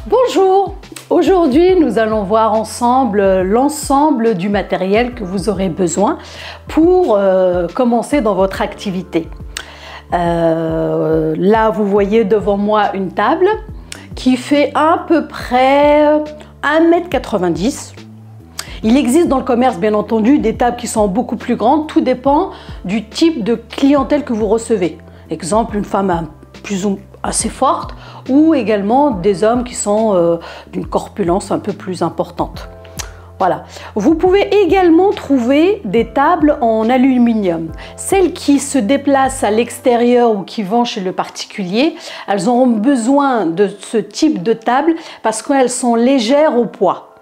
Bonjour, aujourd'hui nous allons voir ensemble l'ensemble du matériel que vous aurez besoin pour commencer dans votre activité. Là vous voyez devant moi une table qui fait à peu près 1,90 m. Il existe dans le commerce bien entendu des tables qui sont beaucoup plus grandes, tout dépend du type de clientèle que vous recevez. Exemple, une femme assez forte ou également des hommes qui sont d'une corpulence un peu plus importante. Voilà. Vous pouvez également trouver des tables en aluminium. Celles qui se déplacent à l'extérieur ou qui vont chez le particulier, elles auront besoin de ce type de table parce qu'elles sont légères au poids.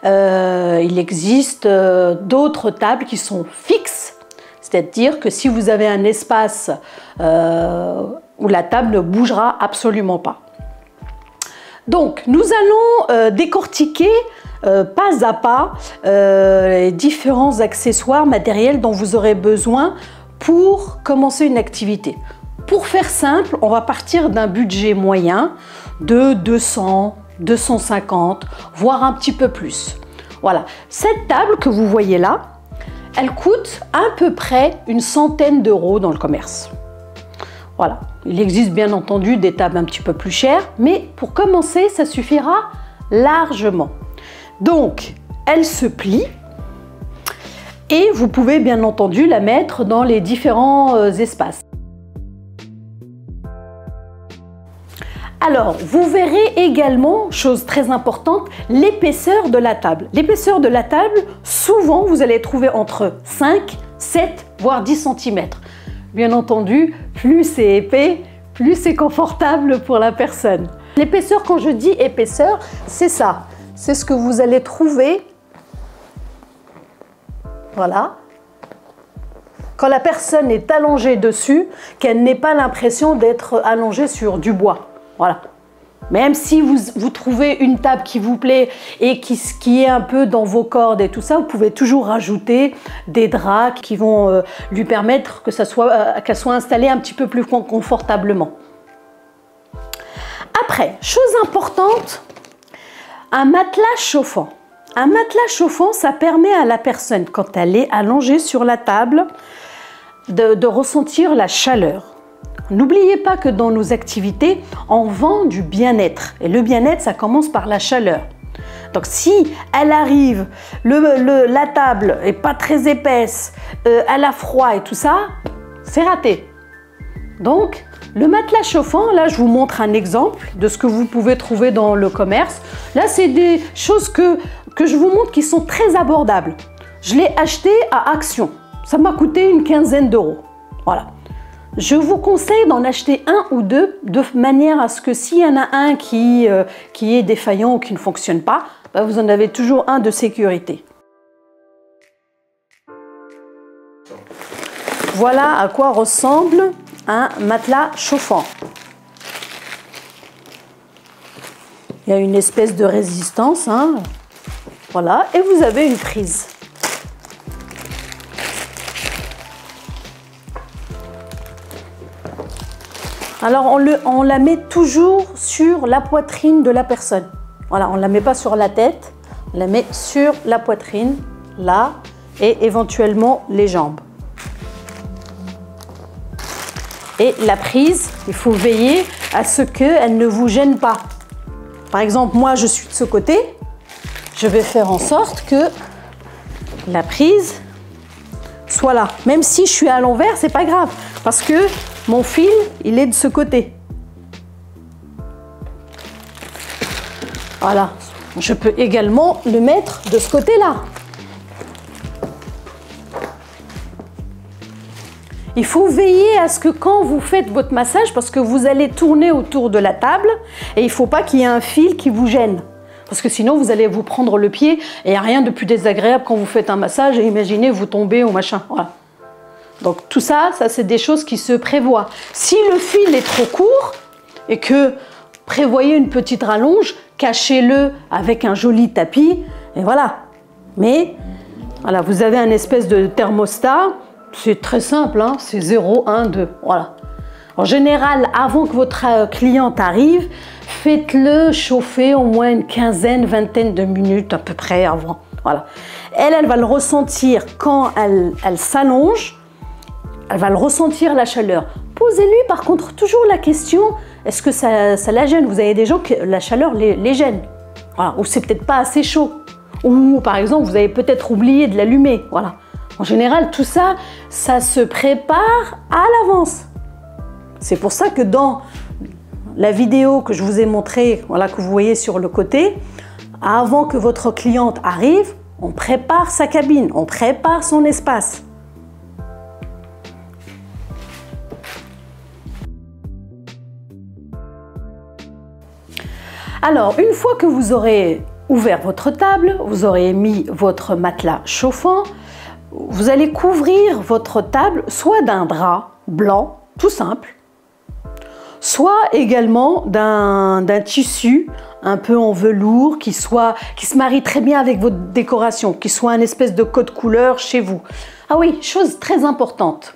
Il existe d'autres tables qui sont fixes, c'est-à-dire que si vous avez un espace où la table ne bougera absolument pas. Donc, nous allons décortiquer pas à pas les différents accessoires matériels dont vous aurez besoin pour commencer une activité. Pour faire simple, on va partir d'un budget moyen de 200, 250, voire un petit peu plus. Voilà, cette table que vous voyez là, elle coûte à peu près une centaine d'euros dans le commerce. Voilà, il existe bien entendu des tables un petit peu plus chères, mais pour commencer, ça suffira largement. Donc, elle se plie et vous pouvez bien entendu la mettre dans les différents espaces. Alors, vous verrez également, chose très importante, l'épaisseur de la table. L'épaisseur de la table, souvent, vous allez trouver entre 5, 7, voire 10 cm. Bien entendu, plus c'est épais, plus c'est confortable pour la personne. L'épaisseur, quand je dis épaisseur, c'est ça. C'est ce que vous allez trouver. Voilà. Quand la personne est allongée dessus, qu'elle n'ait pas l'impression d'être allongée sur du bois. Voilà. Même si vous trouvez une table qui vous plaît et qui est un peu dans vos cordes et tout ça, vous pouvez toujours rajouter des draps qui vont lui permettre qu'elle soit installée un petit peu plus confortablement. Après, chose importante, un matelas chauffant. Un matelas chauffant, ça permet à la personne, quand elle est allongée sur la table, de ressentir la chaleur. N'oubliez pas que dans nos activités, on vend du bien-être. Et le bien-être, ça commence par la chaleur. Donc si elle arrive, la table n'est pas très épaisse, elle a froid et tout ça, c'est raté. Donc, le matelas chauffant, là je vous montre un exemple de ce que vous pouvez trouver dans le commerce. Là, c'est des choses que je vous montre qui sont très abordables. Je l'ai acheté à Action. Ça m'a coûté une quinzaine d'euros. Voilà. Je vous conseille d'en acheter un ou deux de manière à ce que s'il y en a un qui est défaillant ou qui ne fonctionne pas, bah vous en avez toujours un de sécurité. Voilà à quoi ressemble un matelas chauffant. Il y a une espèce de résistance, hein. Voilà, et vous avez une prise. Alors on la met toujours sur la poitrine de la personne. Voilà, on ne la met pas sur la tête, on la met sur la poitrine, là, et éventuellement les jambes. Et la prise, il faut veiller à ce qu'elle ne vous gêne pas. Par exemple, moi je suis de ce côté, je vais faire en sorte que la prise soit là. Même si je suis à l'envers, c'est pas grave, parce que mon fil, il est de ce côté. Voilà. Je peux également le mettre de ce côté-là. Il faut veiller à ce que quand vous faites votre massage, parce que vous allez tourner autour de la table, et il ne faut pas qu'il y ait un fil qui vous gêne. Parce que sinon, vous allez vous prendre le pied, et il n'y a rien de plus désagréable quand vous faites un massage, et imaginez, vous tombez ou machin. Voilà. Donc tout ça, c'est des choses qui se prévoient. Si le fil est trop court et que prévoyez une petite rallonge, cachez-le avec un joli tapis et voilà. Mais voilà, vous avez un espèce de thermostat, c'est très simple, hein, c'est 0, 1, 2, voilà. En général, avant que votre cliente arrive, faites-le chauffer au moins une quinzaine, vingtaine de minutes à peu près avant. Voilà. Elle va le ressentir quand elle s'allonge, elle va le ressentir la chaleur. Posez-lui par contre toujours la question, est-ce que ça la gêne? Vous avez des gens que la chaleur les gêne, voilà. Ou c'est peut-être pas assez chaud, ou par exemple vous avez peut-être oublié de l'allumer. Voilà. En général, tout ça, ça se prépare à l'avance. C'est pour ça que dans la vidéo que je vous ai montrée, voilà, que vous voyez sur le côté, avant que votre cliente arrive, on prépare sa cabine, on prépare son espace. Alors, une fois que vous aurez ouvert votre table, vous aurez mis votre matelas chauffant, vous allez couvrir votre table soit d'un drap blanc, tout simple, soit également d'un tissu un peu en velours qui se marie très bien avec votre décoration, qui soit un espèce de code couleur chez vous. Ah oui, chose très importante,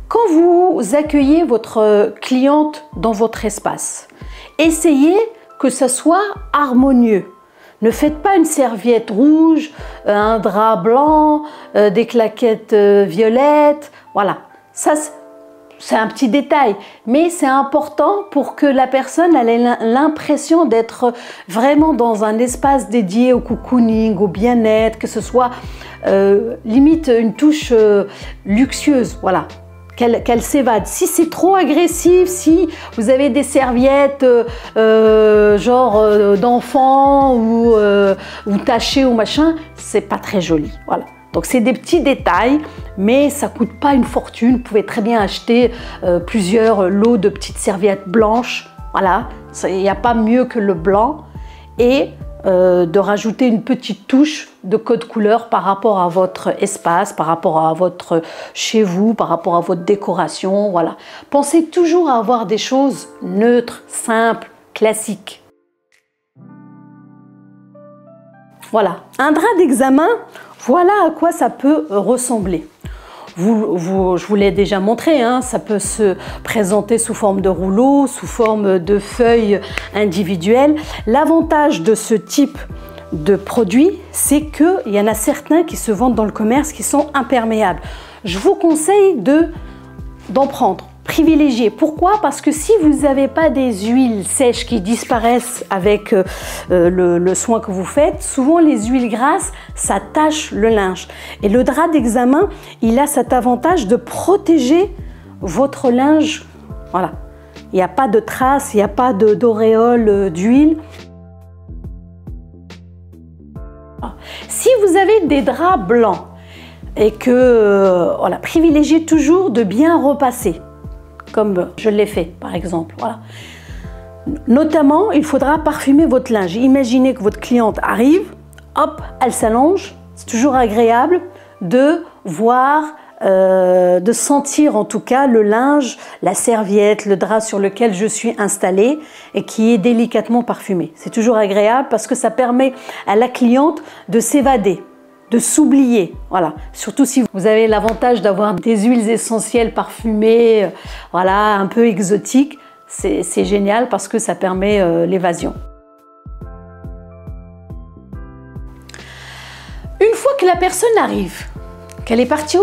quand vous accueillez votre cliente dans votre espace, essayez que ça soit harmonieux. Ne faites pas une serviette rouge, un drap blanc, des claquettes violettes. Voilà, ça c'est un petit détail, mais c'est important pour que la personne ait l'impression d'être vraiment dans un espace dédié au cocooning, au bien-être, que ce soit limite une touche luxueuse. Voilà. Qu'elle s'évade. Si c'est trop agressif, si vous avez des serviettes genre d'enfant ou tachées ou machin, c'est pas très joli. Voilà. Donc c'est des petits détails, mais ça coûte pas une fortune. Vous pouvez très bien acheter plusieurs lots de petites serviettes blanches. Voilà, il n'y a pas mieux que le blanc. Et de rajouter une petite touche de code couleur par rapport à votre espace, par rapport à votre chez vous, par rapport à votre décoration. Voilà. Pensez toujours à avoir des choses neutres, simples, classiques. Voilà, un drap d'examen, voilà à quoi ça peut ressembler. Je vous l'ai déjà montré, hein, ça peut se présenter sous forme de rouleau, sous forme de feuilles individuelles. L'avantage de ce type de produit, c'est qu'il y en a certains qui se vendent dans le commerce qui sont imperméables. Je vous conseille d'en prendre. Privilégié. Pourquoi? Parce que si vous n'avez pas des huiles sèches qui disparaissent avec le soin que vous faites, souvent les huiles grasses, ça tache le linge. Et le drap d'examen, il a cet avantage de protéger votre linge. Voilà. Il n'y a pas de traces, il n'y a pas d'auréole d'huile. Si vous avez des draps blancs et que, voilà, privilégiez toujours de bien repasser. Comme je l'ai fait par exemple. Voilà. Notamment, il faudra parfumer votre linge. Imaginez que votre cliente arrive, hop, elle s'allonge. C'est toujours agréable de voir, de sentir en tout cas le linge, la serviette, le drap sur lequel je suis installée et qui est délicatement parfumé. C'est toujours agréable parce que ça permet à la cliente de s'évader, de s'oublier, voilà. Surtout si vous avez l'avantage d'avoir des huiles essentielles parfumées, voilà, un peu exotiques, c'est génial parce que ça permet l'évasion. Une fois que la personne arrive, qu'elle est partie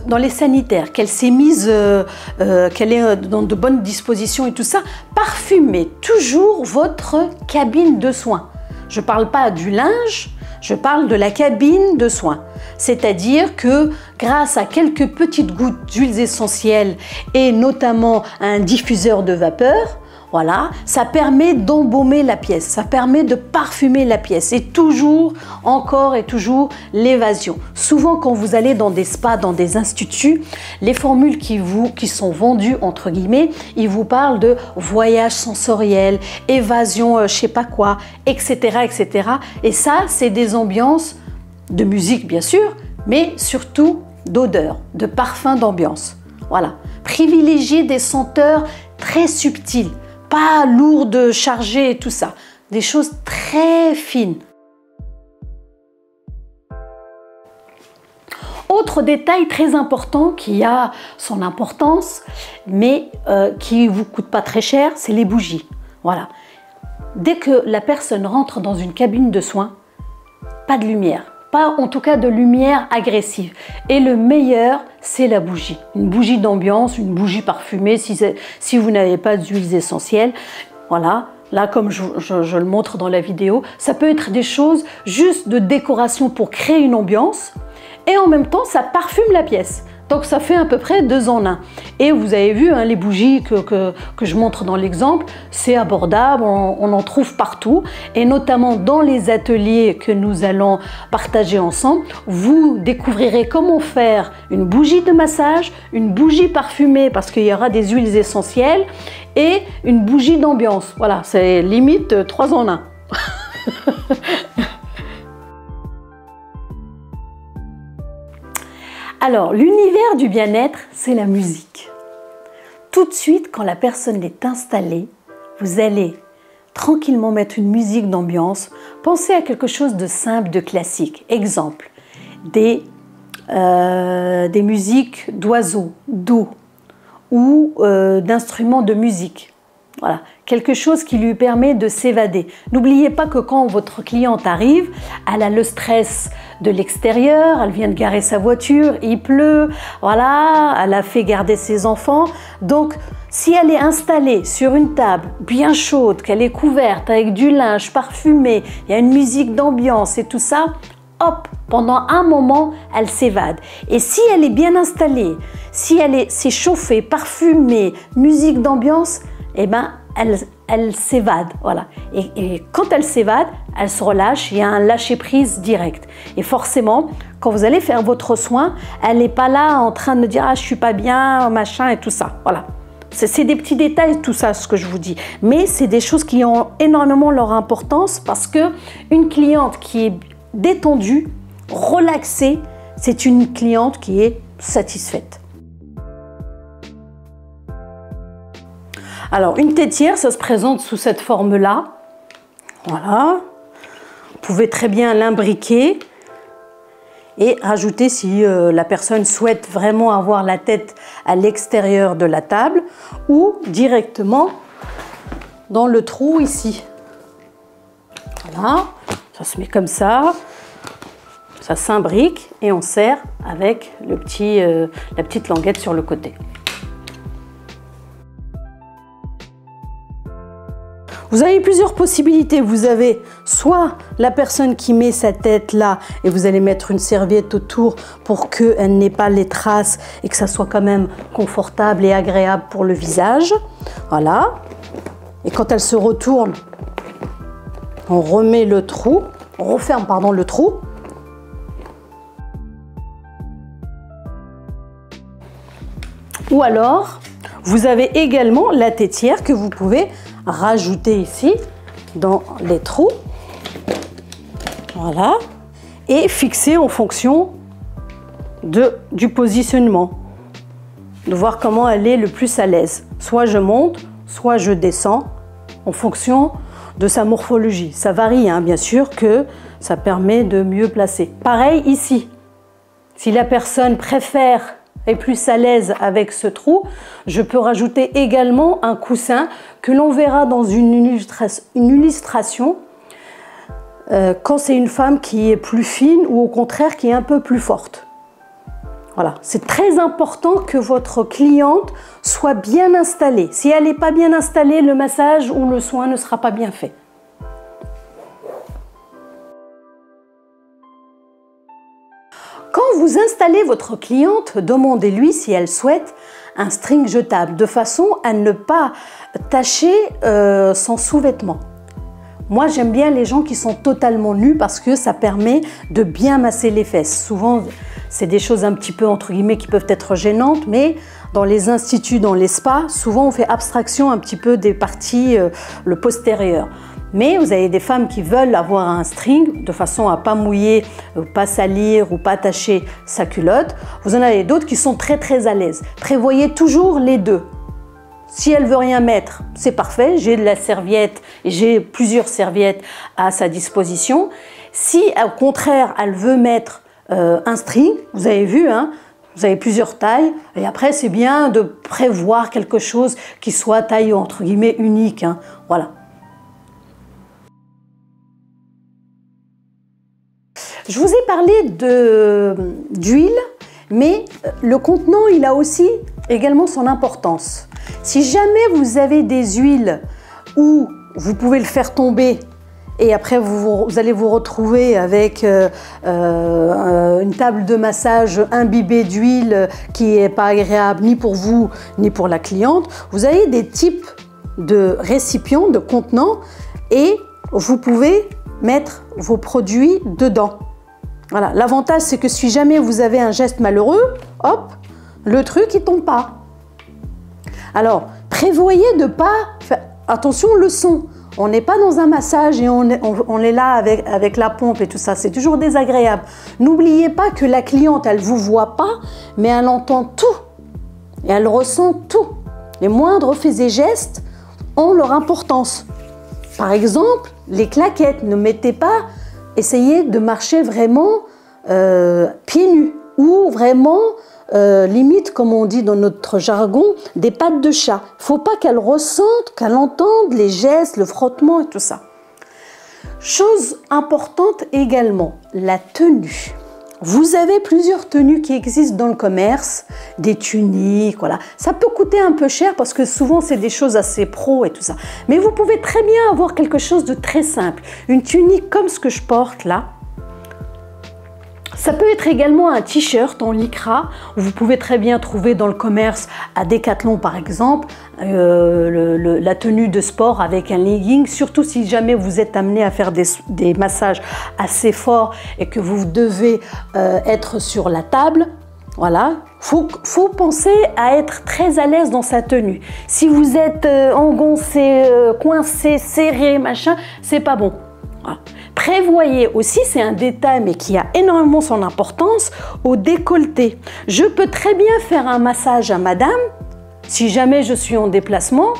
dans les sanitaires, qu'elle s'est mise, qu'elle est dans de bonnes dispositions et tout ça, parfumez toujours votre cabine de soins. Je ne parle pas du linge, je parle de la cabine de soins. C'est-à-dire que grâce à quelques petites gouttes d'huiles essentielles et notamment un diffuseur de vapeur, voilà, ça permet d'embaumer la pièce, ça permet de parfumer la pièce et toujours, encore et toujours, l'évasion. Souvent, quand vous allez dans des spas, dans des instituts, les formules qui sont vendues, entre guillemets, ils vous parlent de voyage sensoriel, évasion, je sais pas quoi, etc., etc. Et ça, c'est des ambiances de musique, bien sûr, mais surtout d'odeur, de parfum d'ambiance. Voilà. Privilégiez des senteurs très subtiles. Pas lourdes, chargées et tout ça. Des choses très fines. Autre détail très important qui a son importance, mais qui ne vous coûte pas très cher, c'est les bougies. Voilà. dès que la personne rentre dans une cabine de soins, pas de lumière. Pas en tout cas de lumière agressive. Et le meilleur, c'est la bougie. Une bougie d'ambiance, une bougie parfumée si vous n'avez pas d'huiles essentielles. Voilà, là comme je le montre dans la vidéo, ça peut être des choses juste de décoration pour créer une ambiance et en même temps ça parfume la pièce. Donc ça fait à peu près 2 en 1. Et vous avez vu hein, les bougies que je montre dans l'exemple, c'est abordable, on en trouve partout. Et notamment dans les ateliers que nous allons partager ensemble, vous découvrirez comment faire une bougie de massage, une bougie parfumée parce qu'il y aura des huiles essentielles et une bougie d'ambiance. Voilà, c'est limite 3 en 1. Alors, l'univers du bien-être, c'est la musique. Tout de suite, quand la personne est installée, vous allez tranquillement mettre une musique d'ambiance. Pensez à quelque chose de simple, de classique. Exemple, des musiques d'oiseaux, d'eau ou d'instruments de musique. Voilà, quelque chose qui lui permet de s'évader. N'oubliez pas que quand votre cliente arrive, elle a le stress de l'extérieur, elle vient de garer sa voiture, il pleut, voilà, elle a fait garder ses enfants. Donc, si elle est installée sur une table bien chaude, qu'elle est couverte avec du linge parfumé, il y a une musique d'ambiance et tout ça, hop, pendant un moment, elle s'évade. Et si elle est bien installée, si c'est chauffé, parfumé, musique d'ambiance, eh ben, elle s'évade, voilà. Et quand elle s'évade, elle se relâche, il y a un lâcher-prise direct. Et forcément, quand vous allez faire votre soin, elle n'est pas là en train de me dire « Ah, je suis pas bien, machin et tout ça ». Voilà. C'est des petits détails, tout ça, ce que je vous dis. Mais c'est des choses qui ont énormément leur importance parce qu'une cliente qui est détendue, relaxée, c'est une cliente qui est satisfaite. Alors, une tétière, ça se présente sous cette forme-là. Voilà. Vous pouvez très bien l'imbriquer et rajouter si la personne souhaite vraiment avoir la tête à l'extérieur de la table ou directement dans le trou ici. Voilà. Ça se met comme ça. Ça s'imbrique et on serre avec la petite languette sur le côté. Vous avez plusieurs possibilités. Vous avez soit la personne qui met sa tête là et vous allez mettre une serviette autour pour qu'elle n'ait pas les traces et que ça soit quand même confortable et agréable pour le visage. Voilà. Et quand elle se retourne, on remet le trou, on referme pardon le trou. Ou alors, vous avez également la tétière que vous pouvez rajouter ici dans les trous, voilà, et fixer en fonction du positionnement, de voir comment elle est le plus à l'aise. Soit je monte, soit je descends en fonction de sa morphologie. Ça varie, hein, bien sûr que ça permet de mieux placer. Pareil ici, si la personne préfère est plus à l'aise avec ce trou, je peux rajouter également un coussin que l'on verra dans une illustration quand c'est une femme qui est plus fine ou au contraire qui est un peu plus forte. Voilà, c'est très important que votre cliente soit bien installée. Si elle n'est pas bien installée, le massage ou le soin ne sera pas bien fait. Quand vous installez votre cliente, demandez-lui si elle souhaite un string jetable, de façon à ne pas tacher son sous-vêtement. Moi, j'aime bien les gens qui sont totalement nus parce que ça permet de bien masser les fesses. Souvent, c'est des choses un petit peu, entre guillemets, qui peuvent être gênantes, mais dans les instituts, dans les spas, souvent on fait abstraction un petit peu des parties, le postérieur. Mais vous avez des femmes qui veulent avoir un string de façon à pas mouiller, pas salir ou pas tacher sa culotte. Vous en avez d'autres qui sont très à l'aise. Prévoyez toujours les deux. Si elle veut rien mettre, c'est parfait. J'ai de la serviette et j'ai plusieurs serviettes à sa disposition. Si au contraire elle veut mettre un string, vous avez vu, hein, vous avez plusieurs tailles. Et après c'est bien de prévoir quelque chose qui soit taille entre guillemets unique. Hein, voilà. Je vous ai parlé d'huile, mais le contenant, il a aussi également son importance. Si jamais vous avez des huiles où vous pouvez le faire tomber et après vous allez vous retrouver avec une table de massage imbibée d'huile qui n'est pas agréable ni pour vous ni pour la cliente, vous avez des types de récipients, de contenants et vous pouvez mettre vos produits dedans. Voilà. L'avantage, c'est que si jamais vous avez un geste malheureux, hop, le truc il tombe pas. Alors, prévoyez de pas faire attention le son. On n'est pas dans un massage et on est là avec la pompe et tout ça. C'est toujours désagréable. N'oubliez pas que la cliente, elle ne vous voit pas, mais elle entend tout. Et elle ressent tout. Les moindres faits et gestes ont leur importance. Par exemple, les claquettes. Ne mettez pas, essayez de marcher vraiment pieds nus ou vraiment limite, comme on dit dans notre jargon, des pattes de chat. Il ne faut pas qu'elle ressente, qu'elle entende les gestes, le frottement et tout ça. Chose importante également, la tenue. Vous avez plusieurs tenues qui existent dans le commerce, des tuniques, voilà. Ça peut coûter un peu cher parce que souvent c'est des choses assez pro et tout ça. Mais vous pouvez très bien avoir quelque chose de très simple. Une tunique comme ce que je porte là. Ça peut être également un t-shirt en lycra. Vous pouvez très bien trouver dans le commerce, à Decathlon par exemple, la tenue de sport avec un legging. Surtout si jamais vous êtes amené à faire des massages assez forts et que vous devez être sur la table. Voilà, faut penser à être très à l'aise dans sa tenue. Si vous êtes engoncé, coincé, serré, machin, c'est pas bon. Voilà. Prévoyez aussi, c'est un détail mais qui a énormément son importance, au décolleté. Je peux très bien faire un massage à madame, si jamais je suis en déplacement,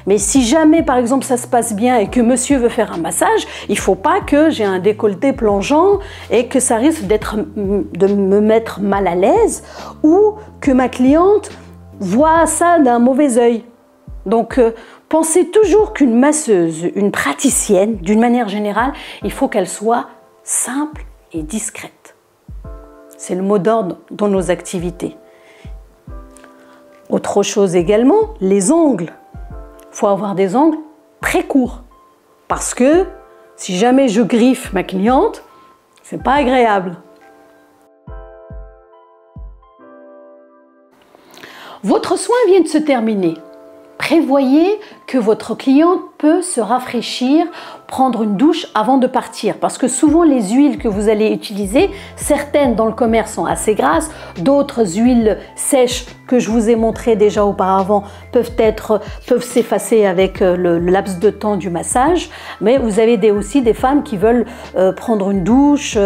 mais si jamais par exemple ça se passe bien et que monsieur veut faire un massage, il ne faut pas que j'ai un décolleté plongeant et que ça risque de me mettre mal à l'aise ou que ma cliente voit ça d'un mauvais œil. Donc, pensez toujours qu'une masseuse, une praticienne, d'une manière générale, il faut qu'elle soit simple et discrète. C'est le mot d'ordre dans nos activités. Autre chose également, les ongles. Il faut avoir des ongles très courts. Parce que si jamais je griffe ma cliente, c'est pas agréable. Votre soin vient de se terminer. Prévoyez que votre cliente peut se rafraîchir, prendre une douche avant de partir. Parce que souvent les huiles que vous allez utiliser, certaines dans le commerce sont assez grasses, d'autres huiles sèches que je vous ai montré déjà auparavant peuvent s'effacer avec le laps de temps du massage. Mais vous avez aussi des femmes qui veulent prendre une douche,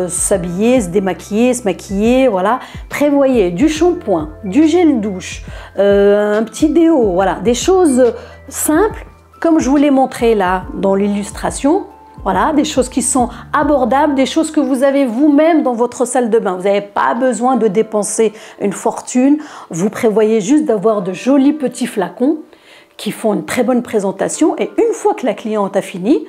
s'habiller, se démaquiller, se maquiller, voilà. Prévoyez du shampoing, du gel douche, un petit déo, voilà, des choses simples, comme je vous l'ai montré là dans l'illustration. Voilà, des choses qui sont abordables, des choses que vous avez vous-même dans votre salle de bain. Vous n'avez pas besoin de dépenser une fortune. Vous prévoyez juste d'avoir de jolis petits flacons qui font une très bonne présentation. Et une fois que la cliente a fini,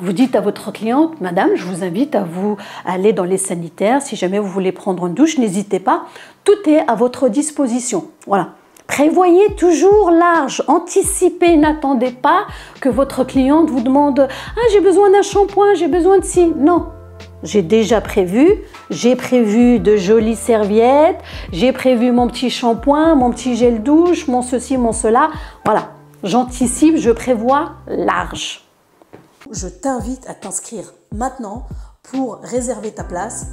vous dites à votre cliente, madame, je vous invite à vous aller dans les sanitaires. Si jamais vous voulez prendre une douche, n'hésitez pas. Tout est à votre disposition. Voilà. Prévoyez toujours large, anticipez, n'attendez pas que votre cliente vous demande « Ah, j'ai besoin d'un shampoing, j'ai besoin de ci ». Non, j'ai déjà prévu, j'ai prévu de jolies serviettes, j'ai prévu mon petit shampoing, mon petit gel douche, mon ceci, mon cela. Voilà, j'anticipe, je prévois large. Je t'invite à t'inscrire maintenant pour réserver ta place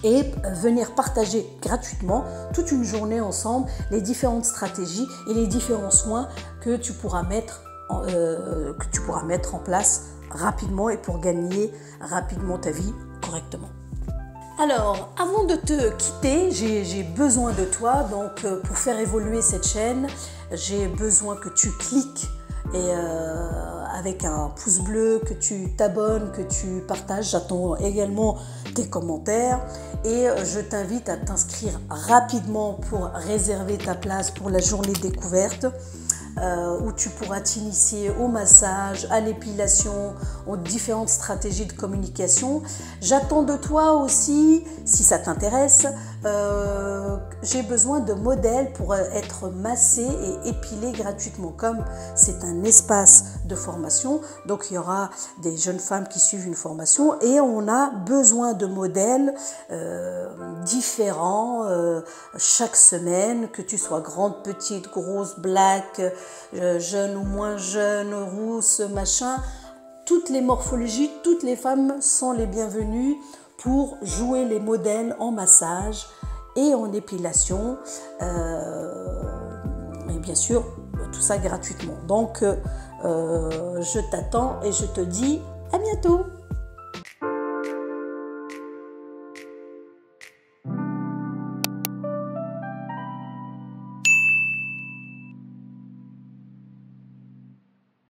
et venir partager gratuitement toute une journée ensemble les différentes stratégies et les différents soins que tu pourras mettre en place rapidement et pour gagner rapidement ta vie correctement. Alors, avant de te quitter, j'ai besoin de toi. Donc, pour faire évoluer cette chaîne, j'ai besoin que tu cliques et avec un pouce bleu, que tu t'abonnes, que tu partages. J'attends également tes commentaires et je t'invite à t'inscrire rapidement pour réserver ta place pour la journée découverte. où tu pourras t'initier au massage, à l'épilation, aux différentes stratégies de communication. J'attends de toi aussi, si ça t'intéresse, j'ai besoin de modèles pour être massé et épilé gratuitement. Comme c'est un espace de formation, donc il y aura des jeunes femmes qui suivent une formation et on a besoin de modèles différents chaque semaine, que tu sois grande, petite, grosse, black, jeune ou moins jeune, rousse, machin. Toutes les morphologies, toutes les femmes sont les bienvenues pour jouer les modèles en massage et en épilation. Et bien sûr, tout ça gratuitement. Donc, je t'attends et je te dis à bientôt.